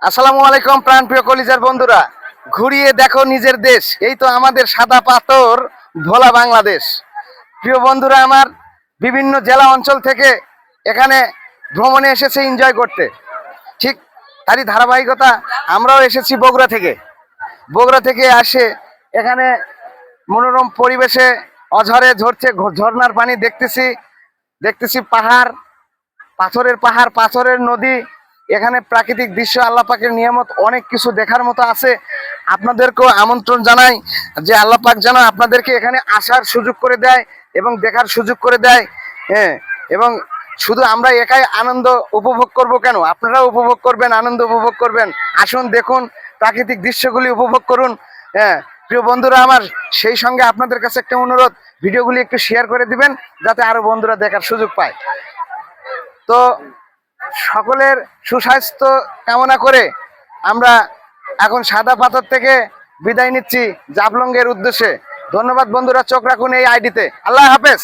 আসসালামু আলাইকুম প্রাণপ্রিয় কলিজার বন্ধুরা, ঘুরিয়ে দেখো নিজের দেশ। এই তো আমাদের সাদা পাথর ভোলা বাংলাদেশ। প্রিয় বন্ধুরা আমার, বিভিন্ন জেলা অঞ্চল থেকে এখানে ভ্রমণে এসেছে এনজয় করতে। ঠিক তারই ধারাবাহিকতা আমরাও এসেছি বগুড়া থেকে আসে এখানে মনোরম পরিবেশে অঝরে ঝরছে ঝর্ণার পানি দেখতেছি পাহাড়, পাথরের নদী। এখানে প্রাকৃতিক দৃশ্য, আল্লাহ পাকের নিয়ামত, অনেক কিছু দেখার মতো আছে। আপনাদেরকেও আমন্ত্রণ জানাই যে আল্লাহ পাক যেন আপনাদেরকে এখানে আসার সুযোগ করে দেয় এবং দেখার সুযোগ করে দেয়। হ্যাঁ, এবং শুধু আমরা একাই আনন্দ উপভোগ করব কেন, আপনারাও উপভোগ করবেন, আনন্দ উপভোগ করবেন। আসুন, দেখুন, প্রাকৃতিক দৃশ্যগুলি উপভোগ করুন। হ্যাঁ প্রিয় বন্ধুরা আমার, সেই সঙ্গে আপনাদের কাছে একটা অনুরোধ, ভিডিওগুলি একটু শেয়ার করে দিবেন যাতে আরো বন্ধুরা দেখার সুযোগ পায়। তো সকলের সুস্বাস্থ্য কামনা করে আমরা এখন সাদা পাথর থেকে বিদায় নিচ্ছি জাফলং এর উদ্দেশ্যে। ধন্যবাদ বন্ধুরা, চোখ রাখুন এই আইডিতে। আল্লাহ হাফেজ।